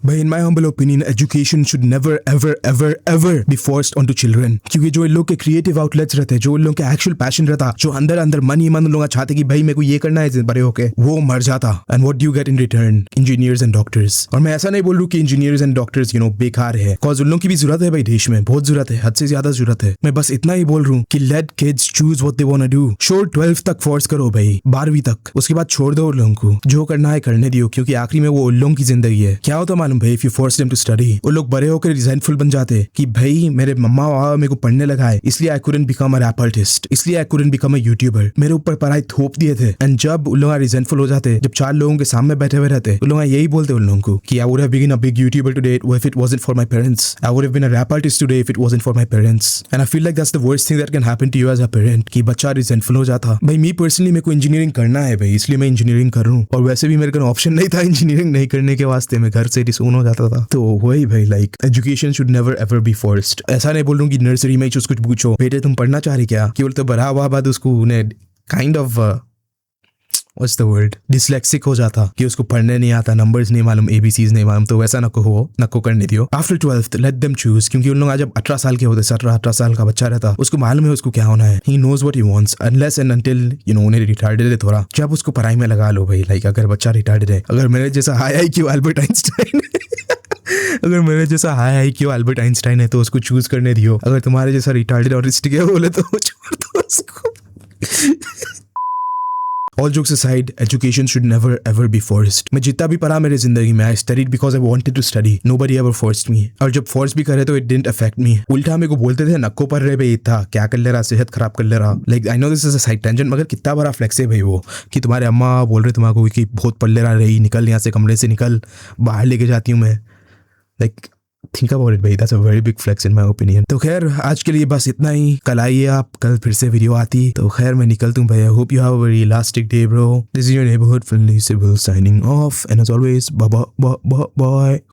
भाई in my humble opinion education should never ever ever ever be forced on to children, क्योंकि जो इन लोग के क्रिएटिव आउटलेट्स रहते हैं, जो इन लोग के एक्चुअल पैशन रहता, जो अंदर अंदर मन ही मन लोग चाहते कि भाई मेरे को ये करना है बड़े होके, वो मर जाता। And what do you get in return? Engineers and doctors. और मैं ऐसा नहीं बोल रहा हूँ कि इंजीनियर्स एंड डॉक्टर्स बेकार है, कॉज उन लोगों की भी जरूरत है भाई, देश में बहुत जरूरत है, हद से ज्यादा जरूरत है। मैं बस इतना ही बोल रहा हूँ कि let kids choose what they want to do. Sure 12th तक फोर्स करो भाई, 12वीं तक, उसके बाद छोड़ दो उन लोगों को, जो करना है करने दियो, क्योंकि आखिरी में वो उन लोगों की जिंदगी है। क्या होता मालूम भाई, if you force them to study, वो लोग बड़े होकर रिजेंटफुल बन जाते कि भाई मेरे मम्मा पापा मेरे को पढ़ने लगा है, इसलिए I couldn't become a rap artist, इसलिए I couldn't become a YouTuber, मेरे ऊपर पढ़ाई थोप दिए थे। एंड जब उन लोग रिजेंटफुल हो जाते, जब 4 लोगों के सामने बैठे हुए रहते, उन लोग यही बोलते उन लोगों को कि I would have been a big youtuber today if it wasn't for my parents, I would have been a rap artist today if it wasn't for my parents. And I feel like that's the worst thing that can happen to you as a parent, कि बच्चा resentful हो जाता। भाई मी personally मेरे को engineering करना है भाई, इसलिए मैं इंजीनियरिंग कर रहा हूँ, और वैसे भी मेरे को ऑप्शन नहीं था इंजीनियरिंग नहीं करने के वास्ते, मैं घर से डिसोन हो जाता था। तो वही भाई, like education should never ever be forced. ऐसा नहीं बोल रहा हूँ कि नर्सरी में कुछ पूछो बेटे तुम पढ़ना चाह रहे क्या, केवल तो बड़ा हुआ बाद उसको उन्हें kind of what's the word, dyslexic हो जाता कि उसको पढ़ने नहीं आता, नंबर्स नहीं मालूम, एबीसीज नहीं मालूम, तो वैसा नको करने दियो। After 12th let them choose, क्योंकि उन लोग आज जब 18 साल के होते, 17-18 साल का बच्चा रहता, उसको मालूम है उसको क्या होना है, he knows what he wants, unless and until उन्हें रिटार्डेड है थोड़ा, जब उसको पढ़ाई में लगा लो भाई। लाइक अगर बच्चा रिटार्डेड है, अगर मेरे जैसा हाई IQ एल्बर्ट आइंस्टाइन अगर मेरे जैसा हाई IQ एल्बर्ट आइंस्टाइन है तो उसको चूज करने दियो। अगर तुम्हारे जैसा रिटार्डेड और है बोले तो छोड़ दो उसको। All jokes aside, education should never ever be forced. मैं जितना भी पढ़ा मेरे जिंदगी में, I studied because I wanted to study. Nobody ever forced me. और जब force भी करे तो it didn't affect me. उल्टा मेरे को बोलते थे नक्को पढ़ रहे भाई, था क्या कर ले रहा, सेहत खराब कर ले रहा। Like I know this is a side tangent, मगर कितना बड़ा flex है भाई वो, कि तुम्हारे अम्मा बोल रहे तुम्हारे को कि बहुत पढ़ ले रहा, रही निकल यहाँ से, कमरे से निकल, बाहर लेके जाती हूँ मैं। Like think about it भाई, that's a very big flex in my opinion. तो खैर आज के लिए बस इतना ही, कल आइए आप, कल फिर से वीडियो आती। तो खैर मैं निकलता हूँ भाई, I hope you have a very elastic day bro. This is your neighborhood friendly Sybil signing off, and as always bye bye bye bye bye.